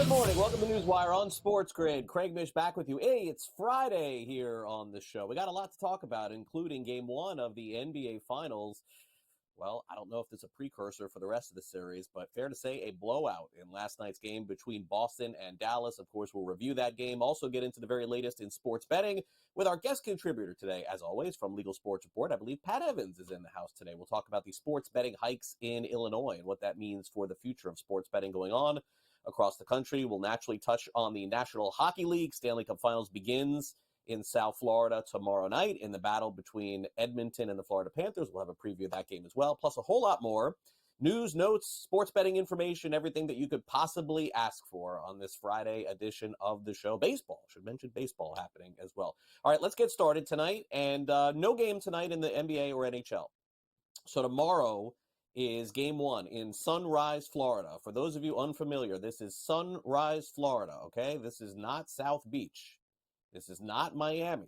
Good morning. Welcome to NewsWire on SportsGrid. Craig Mish back with you. Hey, it's Friday here on the show. We got a lot to talk about, including Game 1 of the NBA Finals. Well, I don't know if this is a precursor for the rest of the series, but fair to say a blowout in last night's game between Boston and Dallas. Of course, we'll review that game. Also get into the very latest in sports betting with our guest contributor today, as always, from Legal Sports Report. I believe Pat Evans is in the house today. We'll talk about the sports betting hikes in Illinois and what that means for the future of sports betting going on across the country. We'll naturally touch on the National Hockey League. Stanley Cup Finals begins in South Florida tomorrow night in the battle between Edmonton and the Florida Panthers. We'll have a preview of that game as well, plus a whole lot more. News, notes, sports betting information, everything that you could possibly ask for on this Friday edition of the show. Baseball, should mention baseball happening as well. All right, let's get started tonight. And no game tonight in the NBA or NHL. So tomorrow is Game 1 in Sunrise, Florida. For those of you unfamiliar, this is Sunrise, Florida, okay? This is not South Beach. This is not Miami.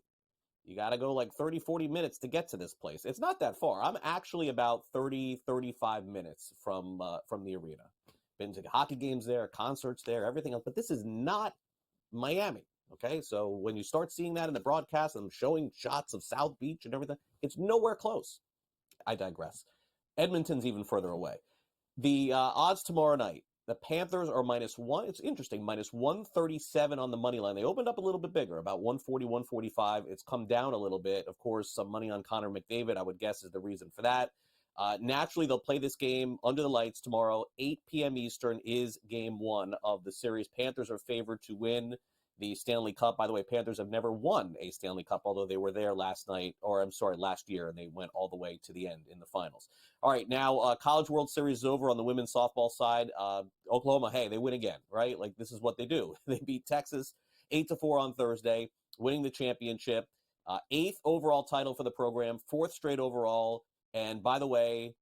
You got to go like 30, 40 minutes to get to this place. It's not that far. I'm actually about 30, 35 minutes from the arena. Been to hockey games there, concerts there, everything else. But this is not Miami, okay? So when you start seeing that in the broadcast and I'm showing shots of South Beach and everything, it's nowhere close. I digress. Edmonton's even further away. The odds tomorrow night. The Panthers are -1. It's interesting, -137 on the money line. They opened up a little bit bigger, about 140, 145. It's come down a little bit. Of course, some money on Connor McDavid, I would guess, is the reason for that. Naturally, they'll play this game under the lights tomorrow. 8 p.m. Eastern is Game 1 of the series. Panthers are favored to win the Stanley Cup. By the way, Panthers have never won a Stanley Cup, although they were there last year, and they went all the way to the end in the finals. All right, now College World Series is over on the women's softball side. Oklahoma, hey, they win again, right? Like, this is what they do. They beat Texas 8-4 on Thursday, winning the championship. 8th overall title for the program, 4th straight overall. And by the way,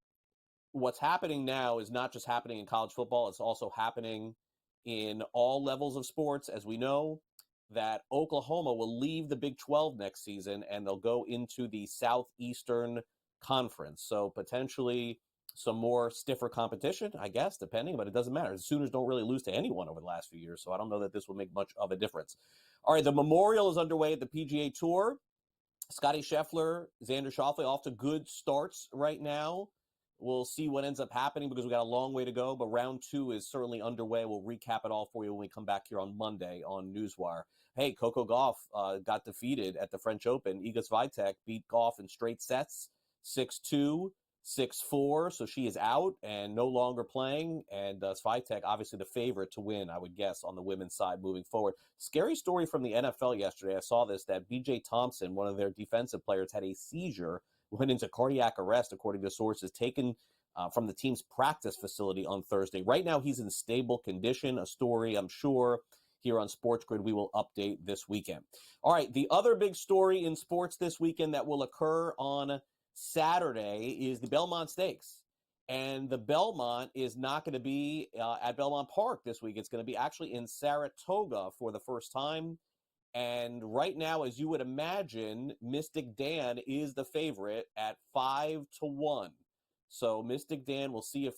what's happening now is not just happening in college football, it's also happening in all levels of sports. As we know, that Oklahoma will leave the Big 12 next season and they'll go into the Southeastern Conference. So potentially some more stiffer competition, I guess, depending, but it doesn't matter. The Sooners don't really lose to anyone over the last few years, so I don't know that this will make much of a difference. All right, the Memorial is underway at the PGA Tour. Scotty Scheffler, Xander Schauffele off to good starts right now. We'll see what ends up happening because we got a long way to go, but round 2 is certainly underway. We'll recap it all for you when we come back here on Monday on Newswire. Hey, Coco Gauff got defeated at the French Open. Iga Swiatek beat Gauff in straight sets, 6-2, 6-4, so she is out and no longer playing, and Swiatek, obviously the favorite to win, I would guess, on the women's side moving forward. Scary story from the NFL yesterday. I saw this, that B.J. Thompson, one of their defensive players, had a seizure, went into cardiac arrest, according to sources, taken from the team's practice facility on Thursday. Right now, he's in stable condition, a story, I'm sure, here on SportsGrid we will update this weekend. All right, the other big story in sports this weekend that will occur on Saturday is the Belmont Stakes. And the Belmont is not going to be at Belmont Park this week. It's going to be actually in Saratoga for the first time. And right now, as you would imagine, Mystic Dan is the favorite at 5-1. So Mystic Dan, we'll see if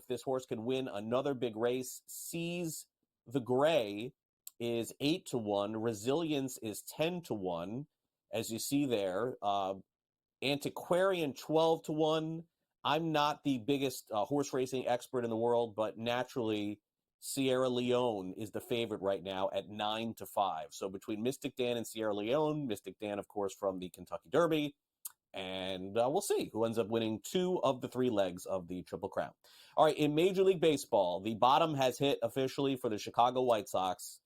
this horse can win another big race. Seize the Gray is 8-1. Resilience is 10-1, as you see there. Antiquarian 12-1. I'm not the biggest horse racing expert in the world, but naturally, Sierra Leone is the favorite right now at 9-5. So between Mystic Dan and Sierra Leone, Mystic Dan, of course, from the Kentucky Derby, and we'll see who ends up winning 2 of the 3 legs of the Triple Crown. All right, in Major League Baseball, the bottom has hit officially for the Chicago White Sox.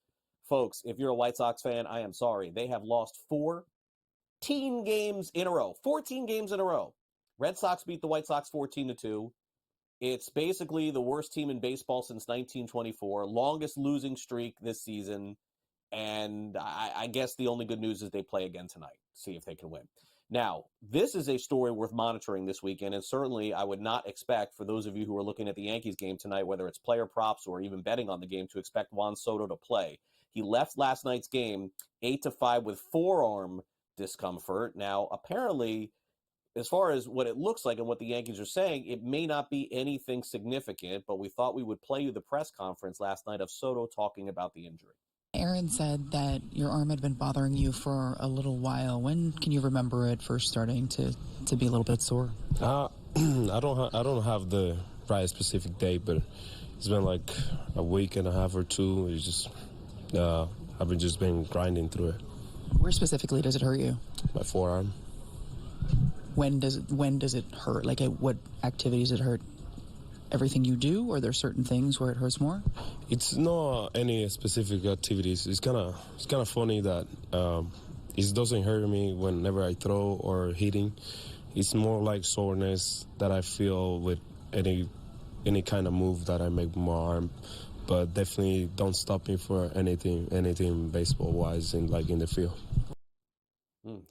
Folks, if you're a White Sox fan, I am sorry. They have lost 14 games in a row. 14 games in a row. Red Sox beat the White Sox 14-2. It's basically the worst team in baseball since 1924, longest losing streak this season, and I guess the only good news is they play again tonight, see if they can win. Now, this is a story worth monitoring this weekend, and certainly I would not expect, for those of you who are looking at the Yankees game tonight, whether it's player props or even betting on the game, to expect Juan Soto to play. He left last night's game 8-5 with forearm discomfort. Now, apparently, as far as what it looks like and what the Yankees are saying, it may not be anything significant, but we thought we would play you the press conference last night of Soto talking about the injury. Aaron said that your arm had been bothering you for a little while. When can you remember it first starting to be a little bit sore? I don't have the right specific date, but it's been like a week and a half or two. It's just I've just been grinding through it. Where specifically does it hurt you? My forearm. When does it hurt? Like, at what activities it hurt? Everything you do, or are there certain things where it hurts more? It's not any specific activities. It's kind of funny that it doesn't hurt me whenever I throw or hitting. It's more like soreness that I feel with any kind of move that I make with my arm, but definitely don't stop me for anything baseball wise in the field.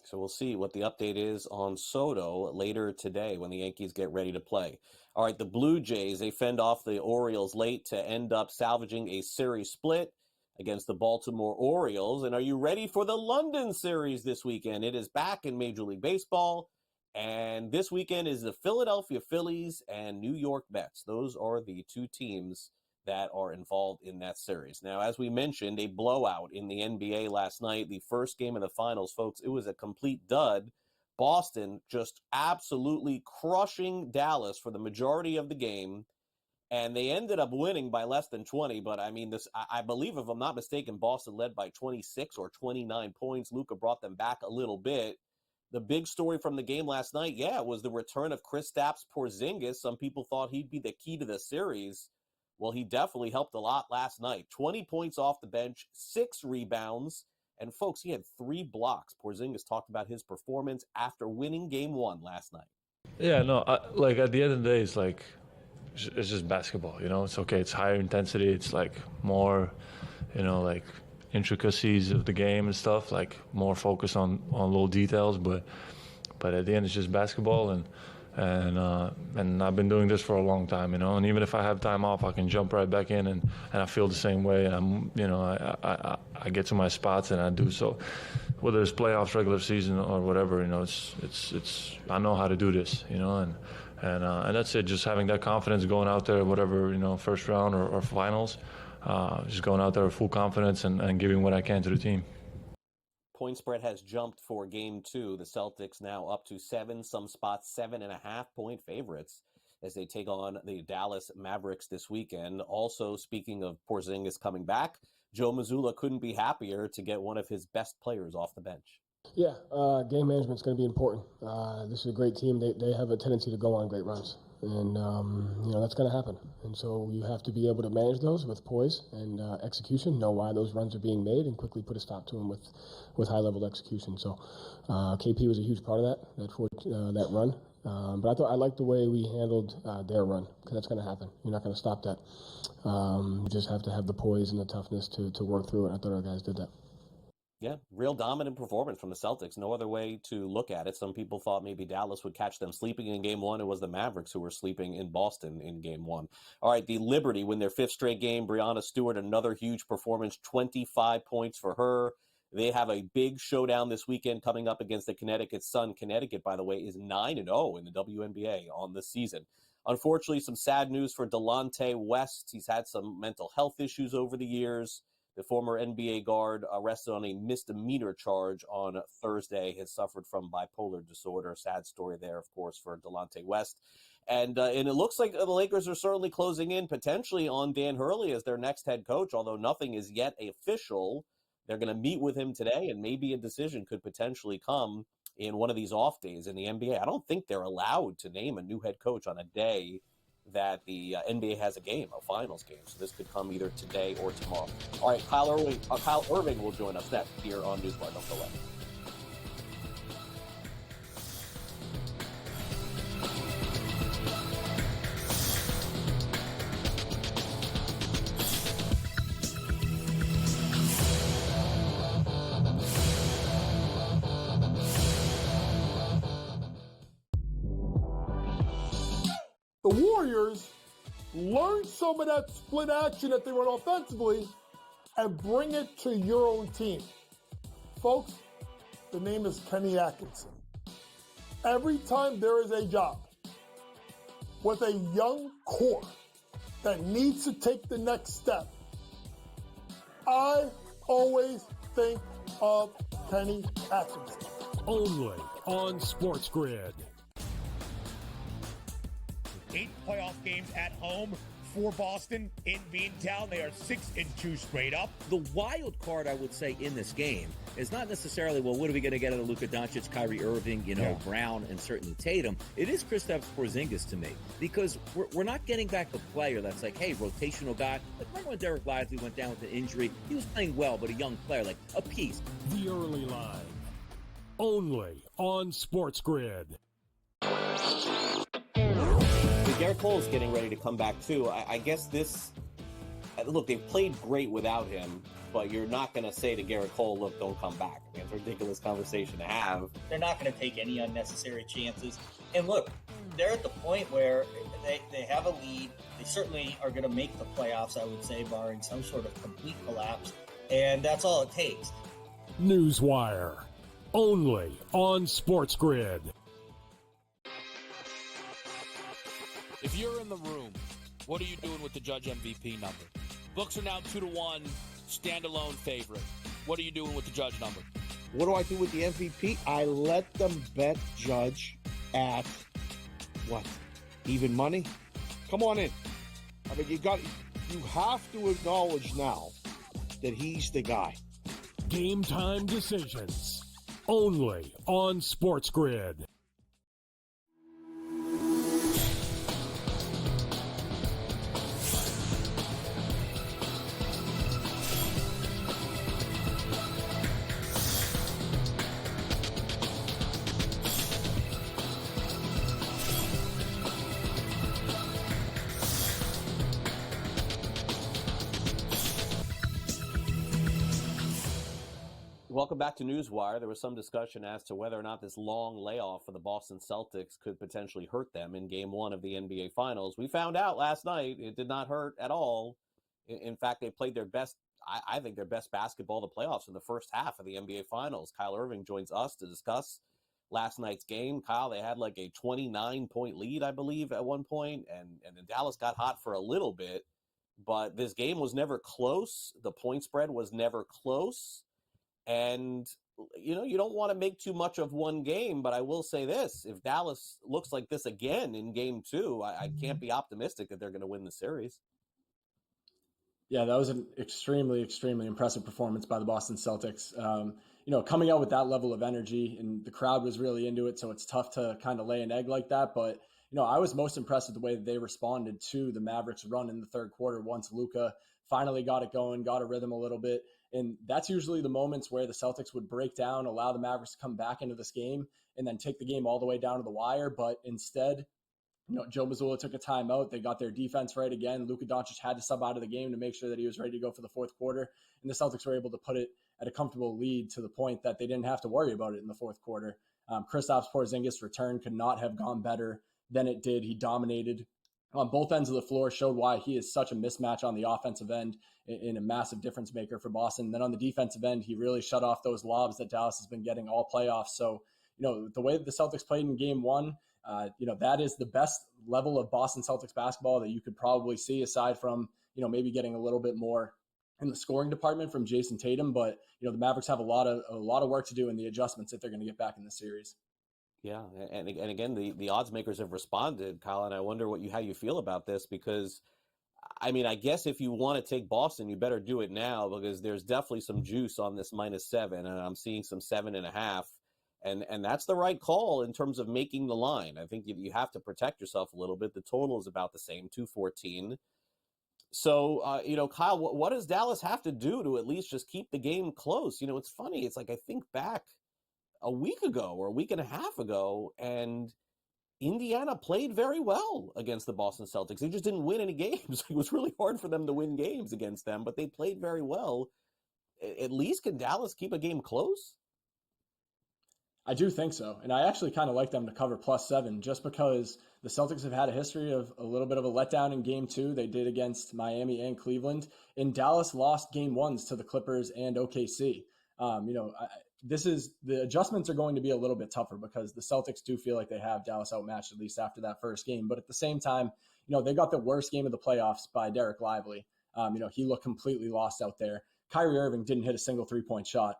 So we'll see what the update is on Soto later today when the Yankees get ready to play. All right, the Blue Jays, they fend off the Orioles late to end up salvaging a series split against the Baltimore Orioles. And are you ready for the London series this weekend? It is back in Major League Baseball. And this weekend is the Philadelphia Phillies and New York Mets. Those are the two teams that are involved in that series. Now, as we mentioned, a blowout in the NBA last night, the first game of the finals, folks. It was a complete dud. Boston just absolutely crushing Dallas for the majority of the game, and they ended up winning by less than 20. But I mean, I believe, if I'm not mistaken, Boston led by 26 or 29 points. Luka brought them back a little bit. The big story from the game last night, was the return of Kristaps Porzingis. Some people thought he'd be the key to the series. Well, he definitely helped a lot last night. 20 points off the bench, 6 rebounds, and folks, he had 3 blocks. Porzingis talked about his performance after winning Game 1 last night. Yeah, no, at the end of the day, it's just basketball, It's okay, it's higher intensity, it's more, intricacies of the game and stuff, more focus on little details, but at the end it's just basketball, and I've been doing this for a long time, and even if I have time off, I can jump right back in, and I feel the same way, and I get to my spots and I do so, whether it's playoffs, regular season, or whatever, it's I know how to do this, and that's it, just having that confidence going out there, whatever, first round or finals, just going out there with full confidence and giving what I can to the team. Point spread has jumped for Game 2. The Celtics now up to 7, some spots 7.5-point favorites as they take on the Dallas Mavericks this weekend. Also, speaking of Porzingis coming back, Joe Mazzulla couldn't be happier to get one of his best players off the bench. Yeah, game management's going to be important. This is a great team. They have a tendency to go on great runs, and that's going to happen. And so you have to be able to manage those with poise and execution, know why those runs are being made, and quickly put a stop to them with high-level execution. So KP was a huge part of that run. But I liked the way we handled their run, because that's going to happen. You're not going to stop that. You just have to have the poise and the toughness to work through it. I thought our guys did that. Yeah, real dominant performance from the Celtics. No other way to look at it. Some people thought maybe Dallas would catch them sleeping in Game 1. It was the Mavericks who were sleeping in Boston in Game 1. All right, the Liberty win their 5th straight game. Breanna Stewart, another huge performance, 25 points for her. They have a big showdown this weekend coming up against the Connecticut Sun. Connecticut, by the way, is 9-0 in the WNBA on this season. Unfortunately, some sad news for Delonte West. He's had some mental health issues over the years. The former NBA guard, arrested on a misdemeanor charge on Thursday, has suffered from bipolar disorder. Sad story there, of course, for Delonte West. And it looks like the Lakers are certainly closing in potentially on Dan Hurley as their next head coach, although nothing is yet official. They're going to meet with him today, and maybe a decision could potentially come in one of these off days in the NBA. I don't think they're allowed to name a new head coach on a day that the NBA has a finals game. So this could come either today or tomorrow. All right, Kyle Irving will join us next here on NewsWire. Don't go away. The Warriors learn some of that split action that they run offensively and bring it to your own team. Folks, the name is Kenny Atkinson. every time there is a job with a young core that needs to take the next step, I always think of Kenny Atkinson. Only on SportsGrid. 8 playoff games at home for Boston in Beantown. They are 6-2 straight up. The wild card, I would say, in this game is not necessarily, well, what are we going to get out of Luka Doncic, Kyrie Irving, Brown, and certainly Tatum. It is Kristaps Porzingis to me, because we're not getting back a player that's like, hey, rotational guy. Like, remember when Derek Lively went down with an injury? He was playing well, but a young player, like a piece. The early line. Only on SportsGrid. Garrett Cole's getting ready to come back too. I guess this, look, they've played great without him, but you're not going to say to Garrett Cole, look, don't come back. I mean, it's a ridiculous conversation to have. They're not going to take any unnecessary chances. And look, they're at the point where they have a lead. They certainly are going to make the playoffs, I would say, barring some sort of complete collapse. And that's all it takes. NewsWire. Only on SportsGrid. If you're in the room, what are you doing with the Judge MVP number? Books are now 2-1, standalone favorite. What are you doing with the Judge number? What do I do with the MVP? I let them bet Judge at what? Even money? Come on in. I mean, you have to acknowledge now that he's the guy. Game time decisions. Only on SportsGrid. Welcome back to NewsWire. There was some discussion as to whether or not this long layoff for the Boston Celtics could potentially hurt them in Game 1 of the NBA Finals. We found out last night it did not hurt at all. In fact, they played their best, I think their best basketball of the playoffs in the first half of the NBA Finals. Kyle Irving joins us to discuss last night's game. Kyle, they had like a 29-point lead, I believe, at one point, and then Dallas got hot for a little bit, but this game was never close. The point spread was never close. And, you don't want to make too much of one game, but I will say this. If Dallas looks like this again in Game 2, I can't be optimistic that they're going to win the series. Yeah, that was an extremely, extremely impressive performance by the Boston Celtics. Coming out with that level of energy, and the crowd was really into it, so it's tough to kind of lay an egg like that. But, I was most impressed with the way that they responded to the Mavericks' run in the third quarter once Luka finally got it going, got a rhythm a little bit. And that's usually the moments where the Celtics would break down, allow the Mavericks to come back into this game, and then take the game all the way down to the wire. But instead, Joe Mazzulla took a timeout. They got their defense right again. Luka Doncic had to sub out of the game to make sure that he was ready to go for the fourth quarter. And the Celtics were able to put it at a comfortable lead to the point that they didn't have to worry about it in the fourth quarter. Kristaps Porzingis' return could not have gone better than it did. He dominated on both ends of the floor, showed why he is such a mismatch on the offensive end and a massive difference maker for Boston. And then on the defensive end, he really shut off those lobs that Dallas has been getting all playoffs. So, the way that the Celtics played in Game 1, that is the best level of Boston Celtics basketball that you could probably see, aside from, maybe getting a little bit more in the scoring department from Jason Tatum. But, the Mavericks have a lot of work to do in the adjustments if they're going to get back in the series. Yeah, and again, the odds makers have responded, Kyle, and I wonder how you feel about this, because, I mean, I guess if you want to take Boston, you better do it now, because there's definitely some juice on this -7, and I'm seeing some 7.5, and that's the right call in terms of making the line. I think you have to protect yourself a little bit. The total is about the same, 214. So, Kyle, what does Dallas have to do to at least just keep the game close? It's funny. It's like I think back a week ago or a week and a half ago, and Indiana played very well against the Boston Celtics. They just didn't win any games. It was really hard for them to win games against them, but they played very well. At least can Dallas keep a game close? I do think so. And I actually kind of like them to cover +7, just because the Celtics have had a history of a little bit of a letdown in Game 2. They did against Miami and Cleveland. And Dallas lost Game 1s to the Clippers and OKC. the adjustments are going to be a little bit tougher because the Celtics do feel like they have Dallas outmatched, at least after that first game. But at the same time, they got the worst game of the playoffs by Derek Lively. He looked completely lost out there. Kyrie Irving didn't hit a single 3-point shot.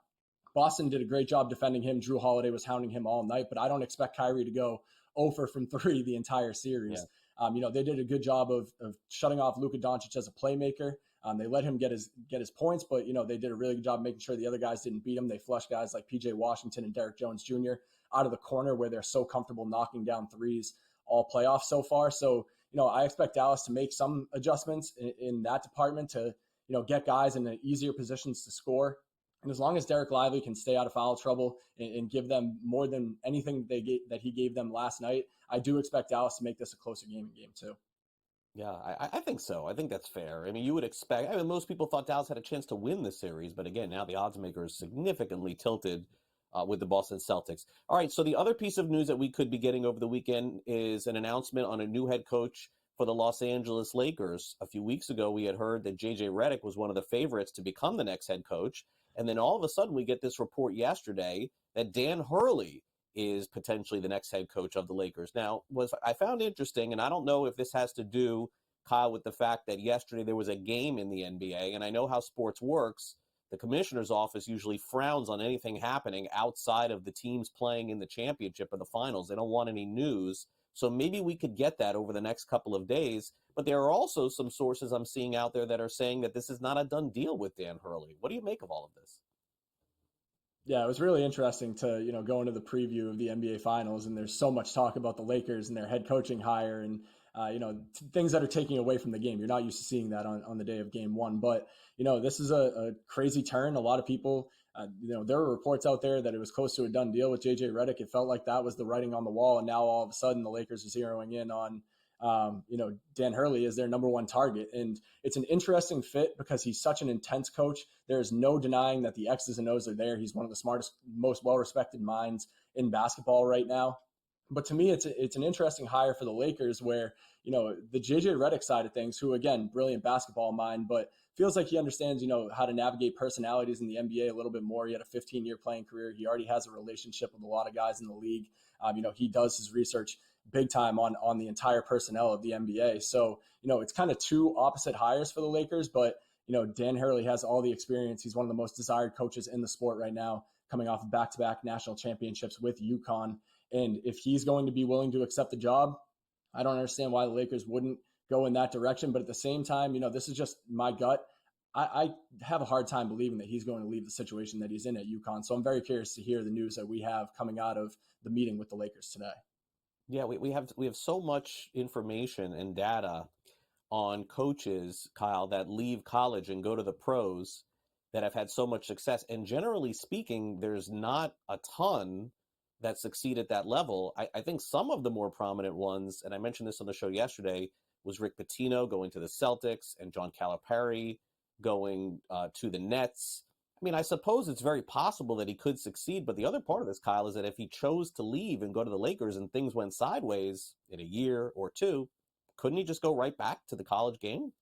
Boston did a great job defending him. Drew Holiday was hounding him all night, but I don't expect Kyrie to go 0 from 3 the entire series. Yeah. They did a good job of shutting off Luka Doncic as a playmaker. They let him get his points, but they did a really good job making sure the other guys didn't beat him. They flushed guys like PJ Washington and Derek Jones Jr. out of the corner where they're so comfortable knocking down threes all playoffs so far. So I expect Dallas to make some adjustments in that department to get guys in easier positions to score. And as long as Derek Lively can stay out of foul trouble and give them more than anything that he gave them last night, I do expect Dallas to make this a closer game in game 2. Yeah, I think so. I think that's fair. I mean, you would expect, most people thought Dallas had a chance to win the series, but again, now the odds maker is significantly tilted with the Boston Celtics. All right, so the other piece of news that we could be getting over the weekend is an announcement on a new head coach for the Los Angeles Lakers. A few weeks ago, we had heard that J.J. Redick was one of the favorites to become the next head coach. And then all of a sudden, we get this report yesterday that Dan Hurley is potentially the next head coach of the Lakers. Now, I found interesting, and I don't know if this has to do, Kyle, with the fact that yesterday there was a game in the NBA, and I know how sports works. The commissioner's office usually frowns on anything happening outside of the teams playing in the championship or the finals. They don't want any news. So maybe we could get that over the next couple of days. But there are also some sources I'm seeing out there that are saying that this is not a done deal with Dan Hurley. What do you make of all of this? Yeah, it was really interesting to, go into the preview of the NBA Finals, and there's so much talk about the Lakers and their head coaching hire and, things that are taking away from the game. You're not used to seeing that on the day of game 1. But, this is a crazy turn. A lot of people, there were reports out there that it was close to a done deal with J.J. Redick. It felt like that was the writing on the wall. And now all of a sudden the Lakers are zeroing in on, Dan Hurley is their number one target. And it's an interesting fit because he's such an intense coach. There's no denying that the X's and O's are there. He's one of the smartest, most well-respected minds in basketball right now. But to me, it's an interesting hire for the Lakers where, the J.J. Redick side of things, who, again, brilliant basketball mind, but feels like he understands, how to navigate personalities in the NBA a little bit more. He had a 15-year playing career. He already has a relationship with a lot of guys in the league. He does his research big time on the entire personnel of the NBA. So, it's kind of two opposite hires for the Lakers, but, Dan Hurley has all the experience. He's one of the most desired coaches in the sport right now, coming off of back-to-back national championships with UConn. And if he's going to be willing to accept the job, I don't understand why the Lakers wouldn't go in that direction. But at the same time, this is just my gut. I have a hard time believing that he's going to leave the situation that he's in at UConn. So I'm very curious to hear the news that we have coming out of the meeting with the Lakers today. Yeah, we have so much information and data on coaches, Kyle, that leave college and go to the pros that have had so much success. And generally speaking, there's not a ton that succeed at that level. I think some of the more prominent ones, and I mentioned this on the show yesterday, was Rick Pitino going to the Celtics and John Calipari going to the Nets. I mean, I suppose it's very possible that he could succeed, but the other part of this, Kyle, is that if he chose to leave and go to the Lakers and things went sideways in a year or two, couldn't he just go right back to the college game?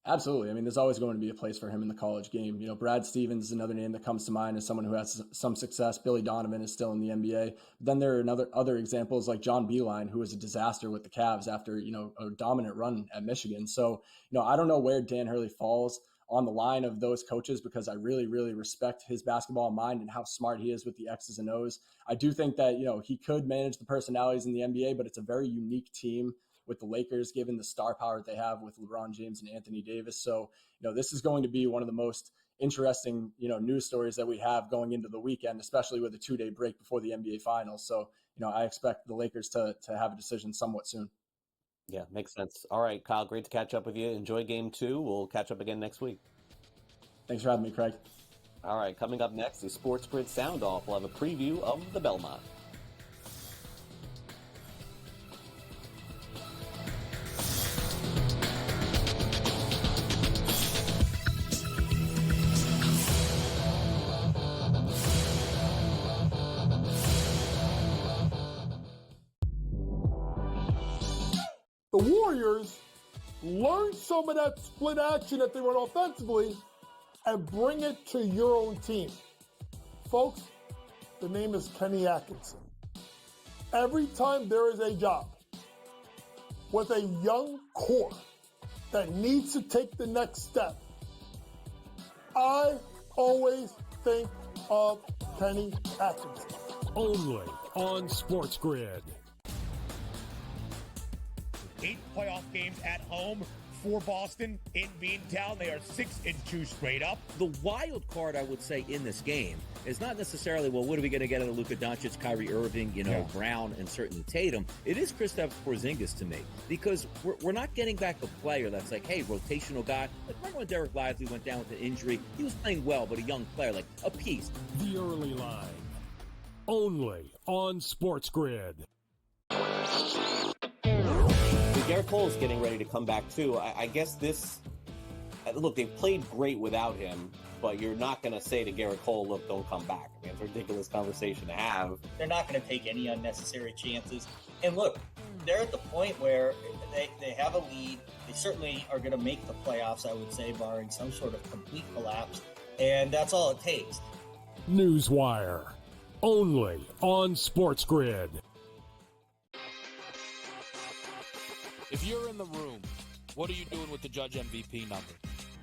Absolutely. I mean, there's always going to be a place for him in the college game. Brad Stevens is another name that comes to mind as someone who has some success. Billy Donovan is still in the NBA. Then there are other examples like John Beilein, who was a disaster with the Cavs after, a dominant run at Michigan. So, I don't know where Dan Hurley falls on the line of those coaches because I really, really respect his basketball mind and how smart he is with the X's and O's. I do think that, he could manage the personalities in the NBA, but it's a very unique team with the Lakers, given the star power they have with LeBron James and Anthony Davis. So, this is going to be one of the most interesting, news stories that we have going into the weekend, especially with a 2-day break before the NBA Finals. So, I expect the Lakers to have a decision somewhat soon. Yeah, makes sense. All right, Kyle, great to catch up with you. Enjoy game 2. We'll catch up again next week. Thanks for having me, Craig. All right, coming up next is SportsGrid Sound Off. We'll have a preview of the Belmont. The Warriors learn some of that split action that they run offensively and bring it to your own team. Folks, the name is Kenny Atkinson. Every time there is a job with a young core that needs to take the next step, I always think of Kenny Atkinson. Only on SportsGrid. 8 playoff games at home for Boston in Beantown. They are 6-2 straight up. The wild card, I would say, in this game is not necessarily, well, what are we going to get out of Luka Doncic, Kyrie Irving, Brown, and certainly Tatum. It is Kristaps Porzingis to me, because we're not getting back a player that's like, hey, rotational guy. Like, remember when Derek Lively went down with an injury? He was playing well, but a young player, like a piece. The early line. Only on SportsGrid. Garrett Cole's getting ready to come back too. I guess this, look, they've played great without him, but you're not going to say to Garrett Cole, look, don't come back. I mean, it's a ridiculous conversation to have. They're not going to take any unnecessary chances. And look, they're at the point where they have a lead. They certainly are going to make the playoffs, I would say, barring some sort of complete collapse. And that's all it takes. NewsWire. Only on SportsGrid. If you're in the room, what are you doing with the Judge MVP number?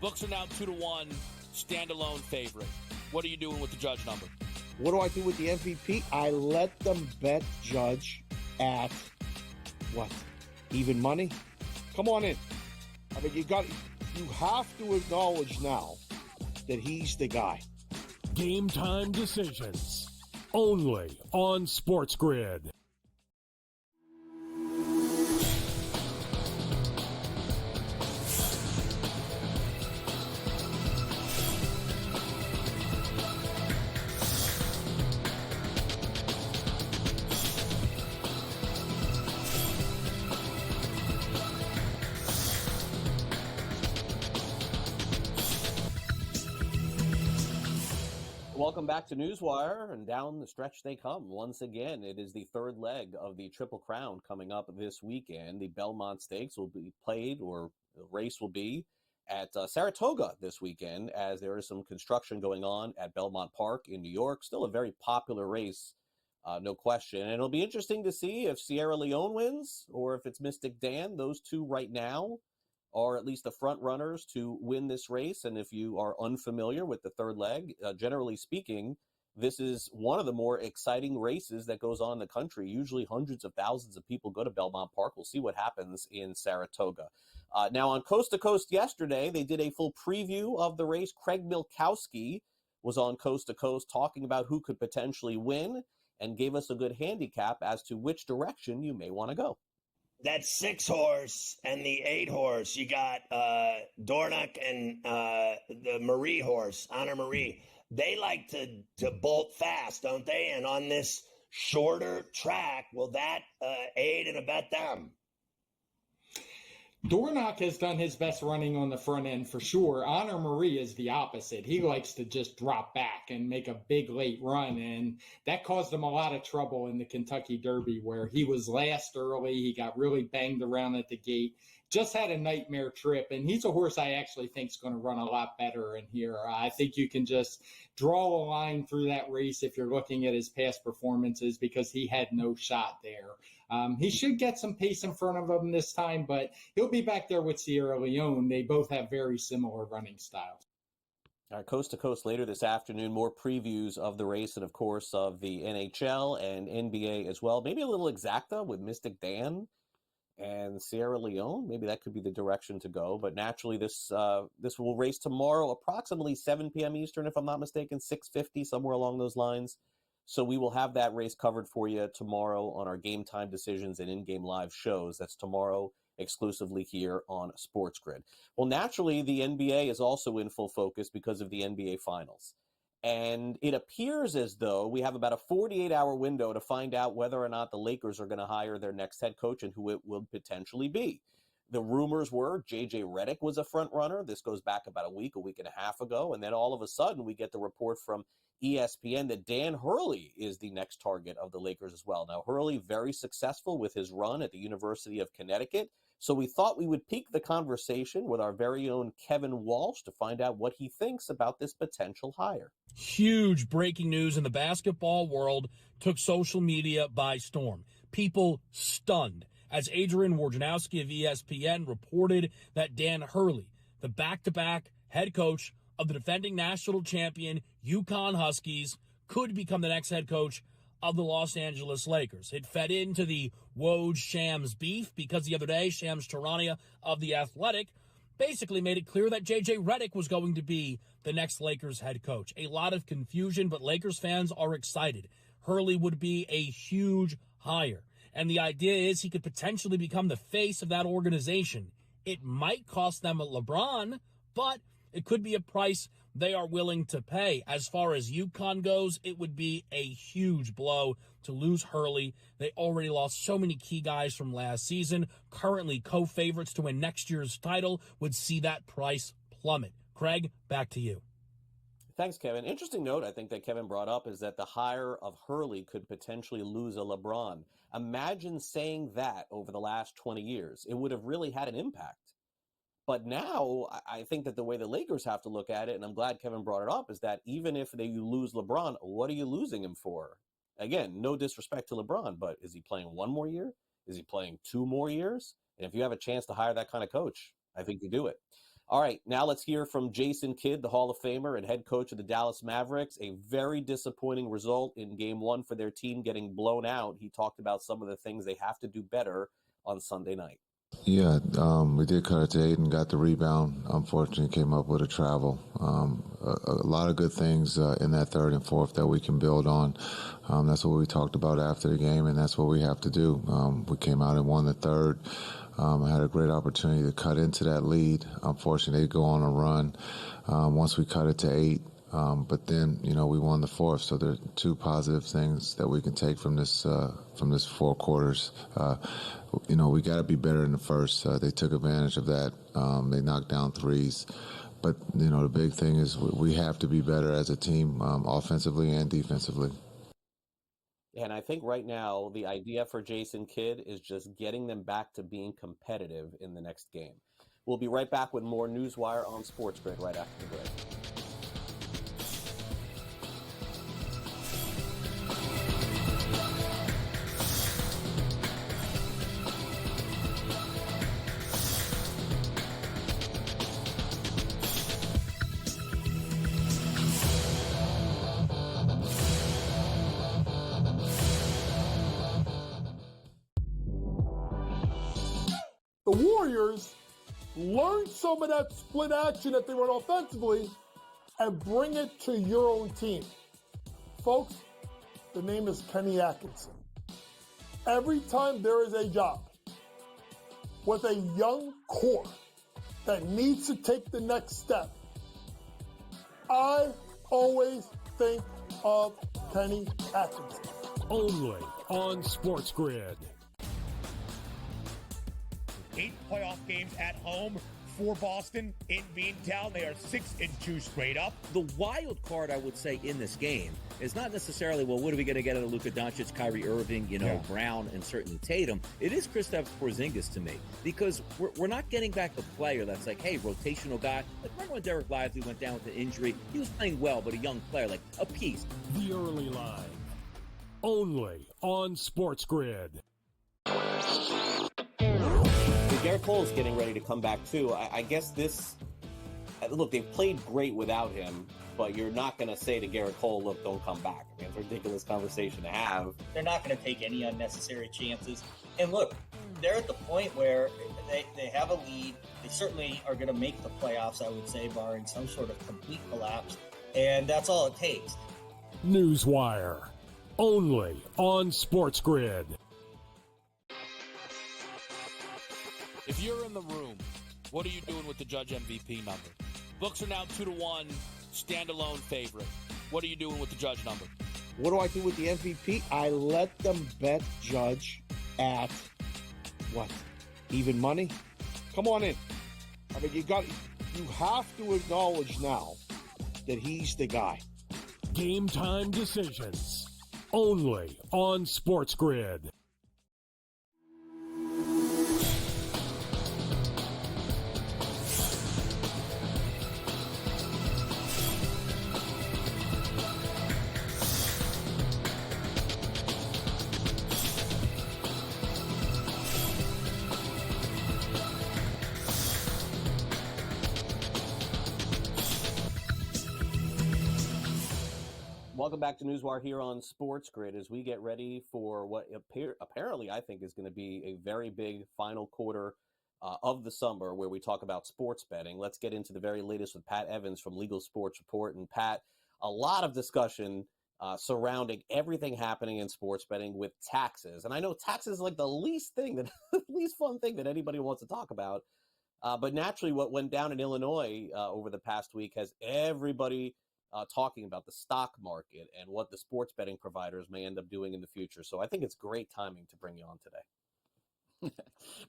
Books are now 2-1, standalone favorite. What are you doing with the Judge number? What do I do with the MVP? I let them bet Judge at what? Even money? Come on in. I mean, you have to acknowledge now that he's the guy. Game time decisions. Only on SportsGrid. Welcome back to NewsWire, and down the stretch they come. Once again, it is the third leg of the Triple Crown coming up this weekend. The Belmont Stakes will be played, or the race will be, at Saratoga this weekend, as there is some construction going on at Belmont Park in New York. Still a very popular race, no question. And it'll be interesting to see if Sierra Leone wins or if it's Mystic Dan. Those two right now are at least the front runners to win this race. And if you are unfamiliar with the third leg, generally speaking, this is one of the more exciting races that goes on in the country. Usually hundreds of thousands of people go to Belmont Park. We'll see what happens in Saratoga. Now on Coast to Coast yesterday, they did a full preview of the race. Craig Milkowski was on Coast to Coast talking about who could potentially win and gave us a good handicap as to which direction you may want to go. That 6 horse and the 8 horse, you got Dornoch and the Marie horse, Honor Marie. They like to bolt fast, don't they? And on this shorter track, will that aid and abet them? Dornoch has done his best running on the front end for sure. Honor Marie is the opposite. He likes to just drop back and make a big late run, and that caused him a lot of trouble in the Kentucky Derby, where he was last early. He got really banged around at the gate. Just had a nightmare trip, and he's a horse I actually think is going to run a lot better in here. I think you can just draw a line through that race if you're looking at his past performances, because he had no shot there. He should get some pace in front of him this time, but he'll be back there with Sierra Leone. They both have very similar running styles. All right, Coast to Coast later this afternoon, more previews of the race and, of course, of the NHL and NBA as well. Maybe a little exacta with Mystic Dan and Sierra Leone. Maybe that could be the direction to go. But naturally, this will race tomorrow, approximately 7 p.m. Eastern, if I'm not mistaken, 6:50, somewhere along those lines. So we will have that race covered for you tomorrow on our Game Time Decisions and in-game live shows. That's tomorrow exclusively here on SportsGrid. Well, naturally, the NBA is also in full focus because of the NBA Finals. And it appears as though we have about a 48-hour window to find out whether or not the Lakers are going to hire their next head coach and who it will potentially be. The rumors were J.J. Redick was a front runner. This goes back about a week and a half ago. And then all of a sudden we get the report from ESPN that Dan Hurley is the next target of the Lakers as well. Now, Hurley, very successful with his run at the University of Connecticut, So we thought we would peak the conversation with our very own Kevin Walsh to find out what he thinks about this potential hire. Huge breaking news in the basketball world took social media by storm. People stunned as Adrian Wojnarowski of ESPN reported that Dan Hurley, the back-to-back head coach of the defending national champion UConn Huskies, could become the next head coach of the Los Angeles Lakers. It fed into the Woj-Shams beef because the other day, Shams Charania of The Athletic basically made it clear that J.J. Redick was going to be the next Lakers head coach. A lot of confusion, but Lakers fans are excited. Hurley would be a huge hire, and the idea is he could potentially become the face of that organization. It might cost them a LeBron, but it could be a price they are willing to pay. As far as UConn goes, it would be a huge blow to lose Hurley. They already lost so many key guys from last season. Currently co-favorites to win next year's title would see that price plummet. Craig, back to you. Thanks, Kevin. Interesting note I think that Kevin brought up is that the hire of Hurley could potentially lose a LeBron. Imagine saying that over the last 20 years. It would have really had an impact. But now I think that the way the Lakers have to look at it, and I'm glad Kevin brought it up, is that even if you lose LeBron, what are you losing him for? Again, no disrespect to LeBron, but is he playing 1 more year? Is he playing 2 more years? And if you have a chance to hire that kind of coach, I think you do it. All right, now let's hear from Jason Kidd, the Hall of Famer and head coach of the Dallas Mavericks. A very disappointing result in Game 1 for their team, getting blown out. He talked about some of the things they have to do better on Sunday night. Yeah, we did cut it to 8 and got the rebound. Unfortunately, came up with a travel. A lot of good things in that third and fourth that we can build on. That's what we talked about after the game, and that's what we have to do. We came out and won the third. I had a great opportunity to cut into that lead. Unfortunately, they go on a run once we cut it to 8. But then, we won the fourth. So there are 2 positive things that we can take from this 4 quarters. We got to be better in the first. They took advantage of that. They knocked down threes. But, the big thing is we have to be better as a team, offensively and defensively. And I think right now the idea for Jason Kidd is just getting them back to being competitive in the next game. We'll be right back with more NewsWire on SportsGrid right after the break. The Warriors learn some of that split action that they run offensively and bring it to your own team. Folks, the name is Kenny Atkinson. Every time there is a job with a young core that needs to take the next step, I always think of Kenny Atkinson. Only on SportsGrid. 8 playoff games at home for Boston in Beantown. They are 6-2 straight up. The wild card, I would say, in this game is not necessarily, well, what are we going to get out of Luka Doncic, Kyrie Irving, Brown, and certainly Tatum. It is Kristaps Porzingis to me, because we're not getting back a player that's like, hey, rotational guy. Like, remember when Derek Lively went down with an injury? He was playing well, but a young player, like a piece. The early line. Only on SportsGrid. Garrett Cole is getting ready to come back too. I guess look, they've played great without him, but you're not going to say to Garrett Cole, look, don't come back. I mean, it's a ridiculous conversation to have. They're not going to take any unnecessary chances. And look, they're at the point where they have a lead. They certainly are going to make the playoffs, I would say, barring some sort of complete collapse. And that's all it takes. NewsWire. Only on SportsGrid. If you're in the room, what are you doing with the Judge MVP number? Books are now 2-1, standalone favorite. What are you doing with the Judge number? What do I do with the MVP? I let them bet Judge at what? Even money? Come on in. I mean, you have to acknowledge now that he's the guy. Game time decisions. Only on SportsGrid. Welcome back to NewsWire here on SportsGrid as we get ready for what apparently I think is going to be a very big final quarter of the summer where we talk about sports betting. Let's get into the very latest with Pat Evans from Legal Sports Report. And Pat, a lot of discussion surrounding everything happening in sports betting with taxes. And I know taxes is like the least fun thing that anybody wants to talk about. But naturally, what went down in Illinois over the past week has everybody talking about the stock market and what the sports betting providers may end up doing in the future. So I think it's great timing to bring you on today.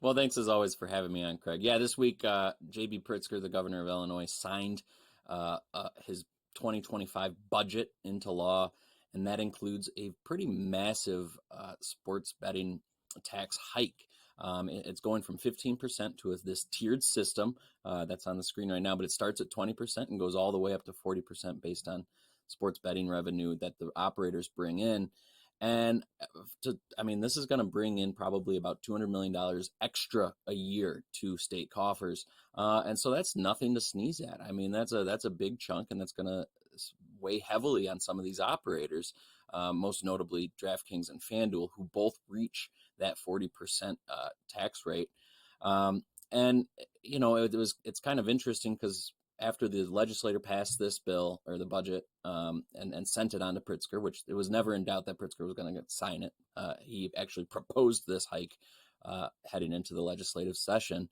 Well, thanks as always for having me on, Craig. Yeah, this week, J.B. Pritzker, the governor of Illinois, signed his 2025 budget into law, and that includes a pretty massive sports betting tax hike. It's going from 15% to this tiered system that's on the screen right now, but it starts at 20% and goes all the way up to 40% based on sports betting revenue that the operators bring in. And this is going to bring in probably about $200 million extra a year to state coffers. And so that's nothing to sneeze at. I mean, that's a big chunk, and that's going to weigh heavily on some of these operators, most notably DraftKings and FanDuel, who both reach that 40% tax rate. And, you know, it's kind of interesting because after the legislator passed this bill or the budget and sent it on to Pritzker, which it was never in doubt that Pritzker was going to sign it. He actually proposed this hike heading into the legislative session.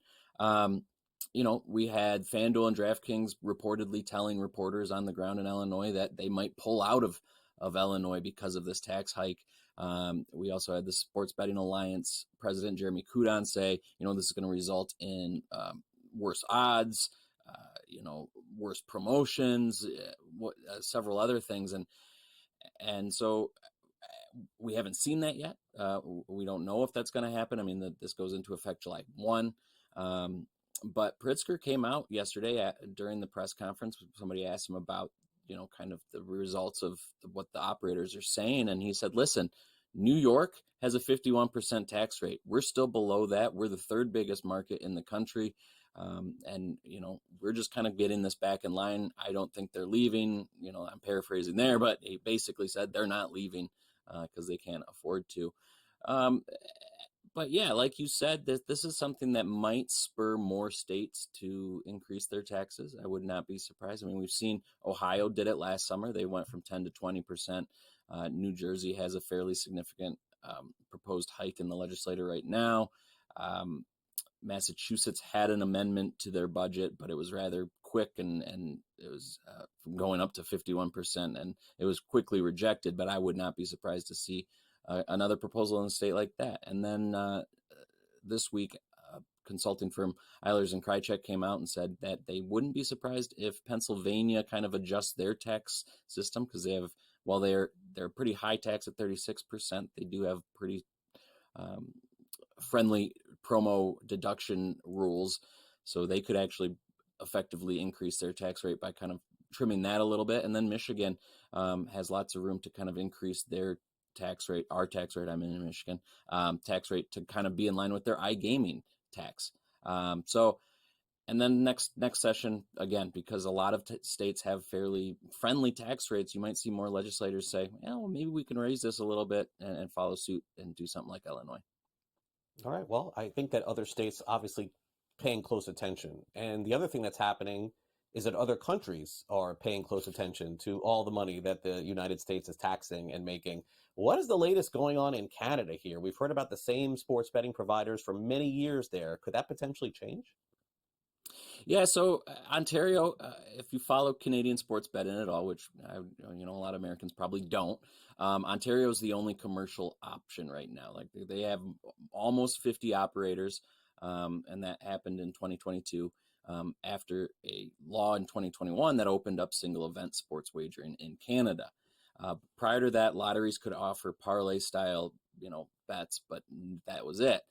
You know, we had FanDuel and DraftKings reportedly telling reporters on the ground in Illinois that they might pull out of Illinois because of this tax hike. We also had the Sports Betting Alliance president, Jeremy Kudon, say, you know, this is going to result in worse odds, worse promotions, several other things. And so we haven't seen that yet. We don't know if that's going to happen. I mean, this goes into effect July 1. But Pritzker came out yesterday during the press conference. Somebody asked him about, you know, kind of the results of what the operators are saying. And he said, listen, New York has a 51% tax rate. We're still below that. We're the third biggest market in the country. And, you know, we're just kind of getting this back in line. I don't think they're leaving. You know, I'm paraphrasing there, but he basically said they're not leaving because they can't afford to. But yeah, like you said, this is something that might spur more states to increase their taxes. I would not be surprised. I mean, we've seen Ohio did it last summer. They went from 10 to 20%. New Jersey has a fairly significant proposed hike in the legislature right now. Massachusetts had an amendment to their budget, but it was rather quick and it was going up to 51%, and it was quickly rejected. But I would not be surprised to see another proposal in a state like that. And then this week, consulting firm Eilers and Krychek came out and said that they wouldn't be surprised if Pennsylvania kind of adjusts their tax system, because they have, while they're pretty high tax at 36%, they do have pretty friendly promo deduction rules. So they could actually effectively increase their tax rate by kind of trimming that a little bit. And then Michigan has lots of room to kind of increase their tax rate, our tax rate, I'm in Michigan, tax rate to kind of be in line with their iGaming tax. And then next session, again, because a lot of states have fairly friendly tax rates, you might see more legislators say, well, maybe we can raise this a little bit and follow suit and do something like Illinois. All right. Well, I think that other states obviously paying close attention. And the other thing that's happening is that other countries are paying close attention to all the money that the United States is taxing and making. What is the latest going on in Canada here? We've heard about the same sports betting providers for many years there. Could that potentially change? Yeah, so Ontario, if you follow Canadian sports betting at all, which a lot of Americans probably don't, Ontario is the only commercial option right now. Like they have almost 50 operators, and that happened in 2022 after a law in 2021 that opened up single event sports wagering in Canada. Prior to that, lotteries could offer parlay style, bets, but that was it.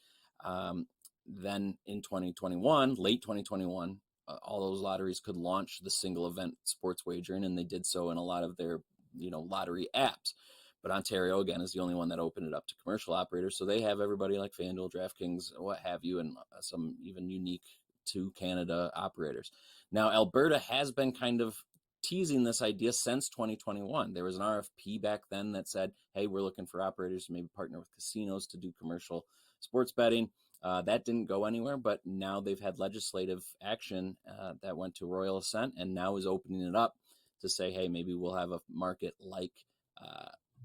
Then in 2021, late 2021, all those lotteries could launch the single event sports wagering, and they did so in a lot of their, lottery apps. But Ontario, again, is the only one that opened it up to commercial operators. So they have everybody like FanDuel, DraftKings, what have you, and some even unique to Canada operators. Now, Alberta has been kind of teasing this idea since 2021. There was an RFP back then that said, hey, we're looking for operators to maybe partner with casinos to do commercial sports betting. That didn't go anywhere, but now they've had legislative action that went to royal assent and now is opening it up to say, hey, maybe we'll have a market like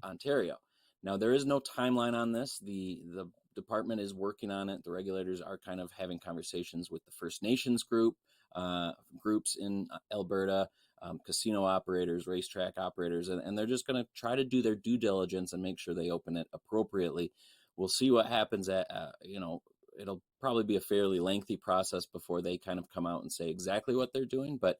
Ontario. Now, there is no timeline on this. The department is working on it. The regulators are kind of having conversations with the First Nations groups in Alberta, casino operators, racetrack operators, and they're just going to try to do their due diligence and make sure they open it appropriately. We'll see what happens it'll probably be a fairly lengthy process before they kind of come out and say exactly what they're doing, but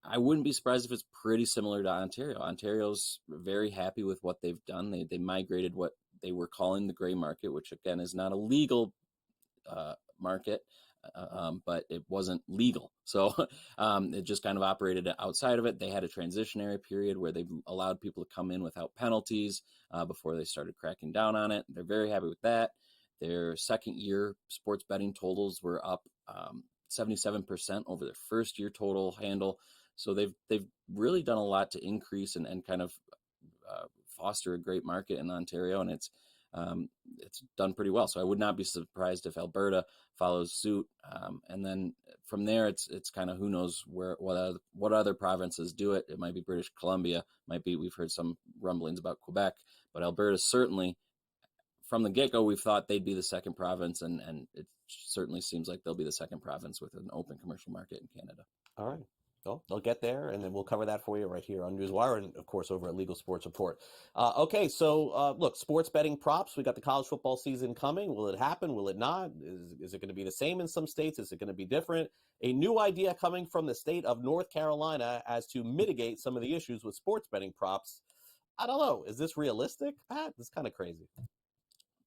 I wouldn't be surprised if it's pretty similar to Ontario. Ontario's very happy with what they've done. They migrated what they were calling the gray market, which again is not a legal market, but it wasn't legal. So it just kind of operated outside of it. They had a transitionary period where they allowed people to come in without penalties before they started cracking down on it. They're very happy with that. Their second year sports betting totals were up 77% over their first year total handle. So they've really done a lot to increase and kind of foster a great market in Ontario, and it's done pretty well. So I would not be surprised if Alberta follows suit, and then from there it's kind of who knows what other provinces do it. It might be British Columbia, we've heard some rumblings about Quebec, but Alberta certainly. From the get-go, we've thought they'd be the second province, and it certainly seems like they'll be the second province with an open commercial market in Canada. All right. Well, they'll get there, and then we'll cover that for you right here on NewsWire and, of course, over at Legal Sports Report. Okay, so look, sports betting props. We got the college football season coming. Will it happen? Will it not? Is it going to be the same in some states? Is it going to be different? A new idea coming from the state of North Carolina as to mitigate some of the issues with sports betting props. I don't know. Is this realistic, Pat? It's kind of crazy.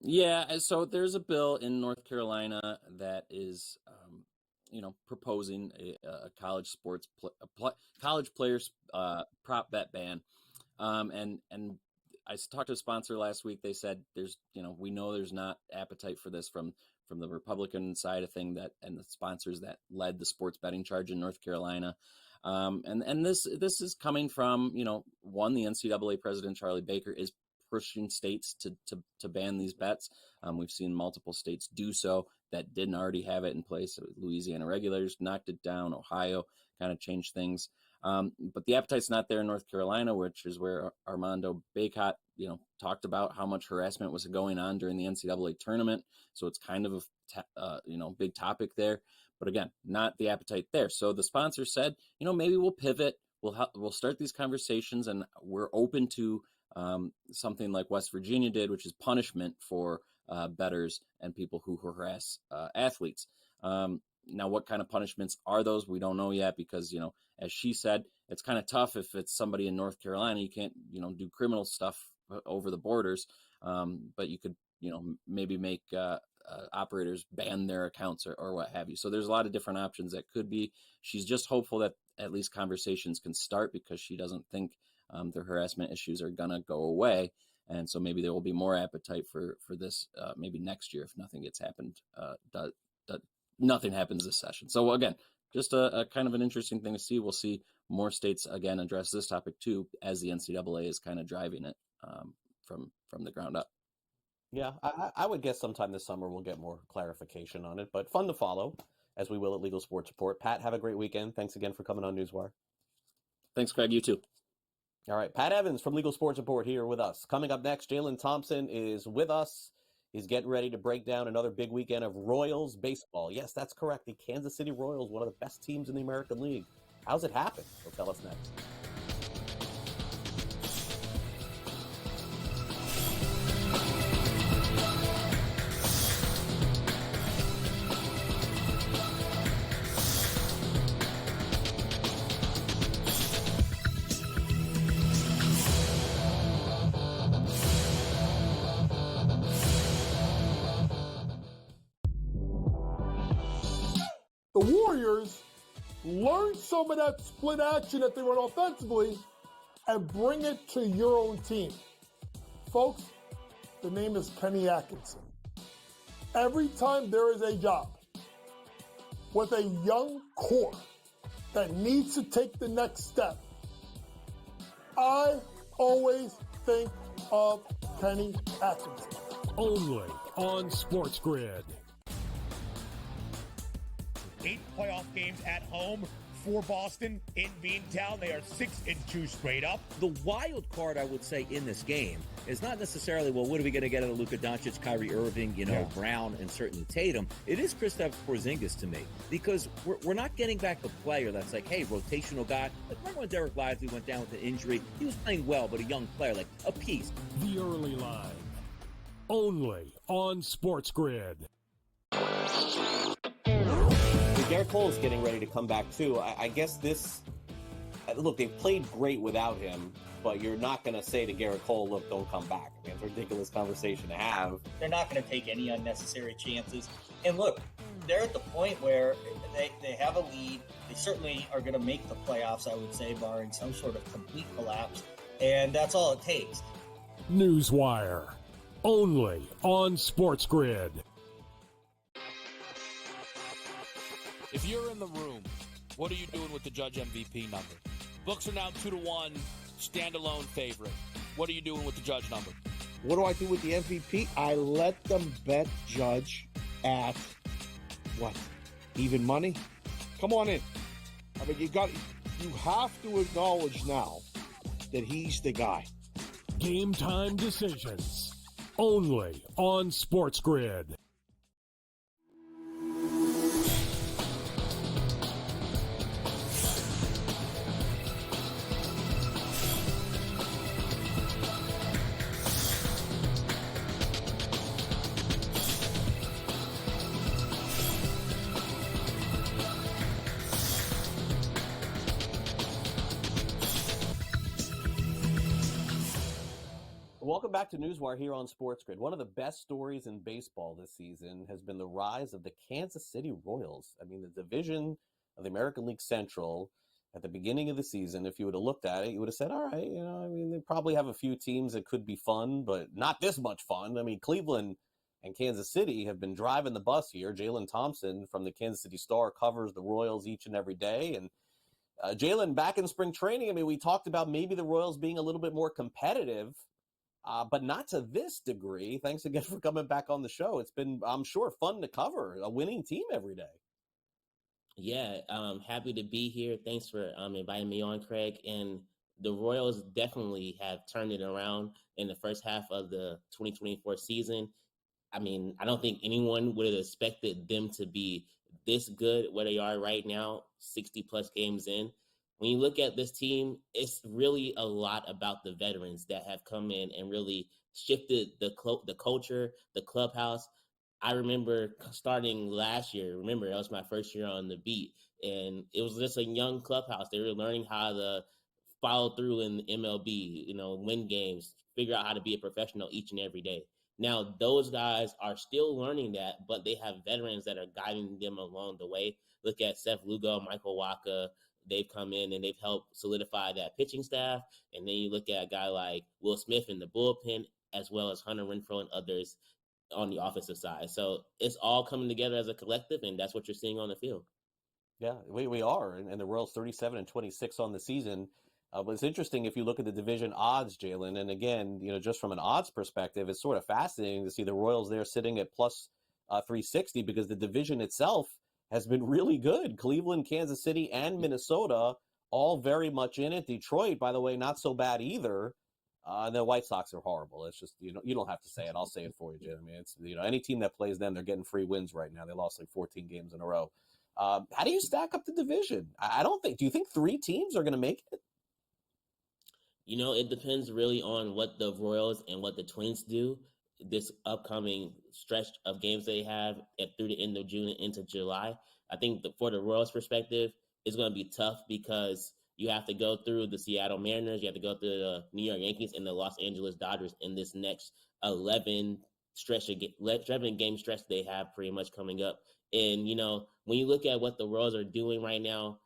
Yeah, so there's a bill in North Carolina that is, proposing a college sports college players prop bet ban, and I talked to a sponsor last week. They said we know there's not appetite for this from the Republican side of thing and the sponsors that led the sports betting charge in North Carolina. And this is coming from the NCAA president Charlie Baker is pushing states to ban these bets. We've seen multiple states do so that didn't already have it in place. Louisiana regulators knocked it down. Ohio kind of changed things. But the appetite's not there in North Carolina, which is where Armando Bacot, talked about how much harassment was going on during the NCAA tournament. So it's kind of a big topic there. But again, not the appetite there. So the sponsor said, maybe we'll pivot. We'll start these conversations, and we're open to something like West Virginia did, which is punishment for bettors and people who harass athletes. Now, what kind of punishments are those? We don't know yet because, as she said, it's kind of tough if it's somebody in North Carolina. You can't, do criminal stuff over the borders, but you could, maybe make operators ban their accounts or what have you. So there's a lot of different options that could be. She's just hopeful that at least conversations can start because she doesn't think the harassment issues are going to go away. And so maybe there will be more appetite for this maybe next year if nothing nothing happens this session. So again, just a kind of an interesting thing to see. We'll see more states again address this topic too, as the NCAA is kind of driving it from the ground up. Yeah, I would guess sometime this summer we'll get more clarification on it, but fun to follow as we will at Legal Sports Report. Pat, have a great weekend. Thanks again for coming on NewsWire. Thanks, Craig. You too. All right, Pat Evans from Legal Sports Report here with us. Coming up next, Jalen Thompson is with us. He's getting ready to break down another big weekend of Royals baseball. Yes, that's correct. The Kansas City Royals, one of the best teams in the American League. How's it happen? He'll tell us next. The Warriors learn some of that split action that they run offensively and bring it to your own team. Folks, the name is Kenny Atkinson. Every time there is a job with a young core that needs to take the next step, I always think of Kenny Atkinson. Only on SportsGrid. 8 playoff games at home for Boston in Beantown. They are 6-2 straight up. The wild card, I would say, in this game is not necessarily, well, what are we going to get out of Luka Doncic, Kyrie Irving, Brown, and certainly Tatum. It is Kristaps Porzingis to me, because we're not getting back a player that's like, hey, rotational guy. Like, remember when Derek Lively went down with an injury? He was playing well, but a young player, like a piece. The early line. Only on SportsGrid. Garrett Cole is getting ready to come back too. I guess this. Look, they've played great without him, but you're not going to say to Garrett Cole, "Look, don't come back." I mean, it's a ridiculous conversation to have. They're not going to take any unnecessary chances. And look, they're at the point where they have a lead. They certainly are going to make the playoffs, I would say, barring some sort of complete collapse. And that's all it takes. NewsWire. Only on SportsGrid. If you're in the room, what are you doing with the Judge MVP number? Books are now 2-1, standalone favorite. What are you doing with the Judge number? What do I do with the MVP? I let them bet Judge at what? Even money? Come on in. I mean, you have to acknowledge now that he's the guy. Game time decisions. Only on SportsGrid. Welcome back to NewsWire here on SportsGrid. One of the best stories in baseball this season has been the rise of the Kansas City Royals. I mean, the division of the American League Central at the beginning of the season, if you would have looked at it, you would have said, all right, I mean, they probably have a few teams that could be fun, but not this much fun. I mean, Cleveland and Kansas City have been driving the bus here. Jalen Thompson from the Kansas City Star covers the Royals each and every day. And Jalen, back in spring training, I mean, we talked about maybe the Royals being a little bit more competitive, but not to this degree. Thanks again for coming back on the show. It's been, I'm sure, fun to cover a winning team every day. Yeah, happy to be here. Thanks for inviting me on, Craig. And the Royals definitely have turned it around in the first half of the 2024 season. I mean, I don't think anyone would have expected them to be this good where they are right now, 60-plus games in. When you look at this team, it's really a lot about the veterans that have come in and really shifted the culture, the clubhouse. I remember starting last year. Remember, that was my first year on the beat, and it was just a young clubhouse. They were learning how to follow through in MLB, win games, figure out how to be a professional each and every day. Now, those guys are still learning that, but they have veterans that are guiding them along the way. Look at Seth Lugo, Michael Wacha. They've come in and they've helped solidify that pitching staff. And then you look at a guy like Will Smith in the bullpen, as well as Hunter Renfroe and others on the offensive side. So it's all coming together as a collective, and that's what you're seeing on the field. Yeah, we are. And the Royals 37-26 on the season. But it's interesting if you look at the division odds, Jalen. And again, just from an odds perspective, it's sort of fascinating to see the Royals there sitting at plus 360 because the division itself has been really good. Cleveland, Kansas City, and Minnesota all very much in it. Detroit, by the way, not so bad either. The White Sox are horrible. It's just, you don't have to say it. I'll say it for you, Jim. I mean, it's, any team that plays them, they're getting free wins right now. They lost like 14 games in a row. How do you stack up the division? Do you think 3 teams are going to make it? It depends really on what the Royals and what the Twins do this upcoming stretch of games they have through the end of June and into July. I think for the Royals' perspective, it's going to be tough because you have to go through the Seattle Mariners, you have to go through the New York Yankees and the Los Angeles Dodgers in this next 11-game stretch they have pretty much coming up. And, when you look at what the Royals are doing right now,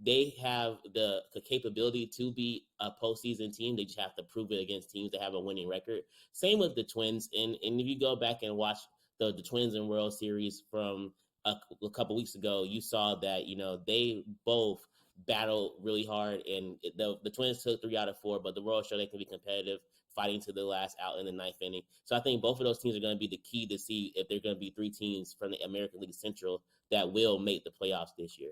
they have the capability to be a postseason team. They just have to prove it against teams that have a winning record. Same with the Twins. And if you go back and watch the Twins and World Series from a couple weeks ago, you saw that, they both battle really hard. And the Twins took 3 out of 4, but the Royals show they can be competitive, fighting to the last out in the 9th inning. So I think both of those teams are going to be the key to see if they're going to be 3 teams from the American League Central that will make the playoffs this year.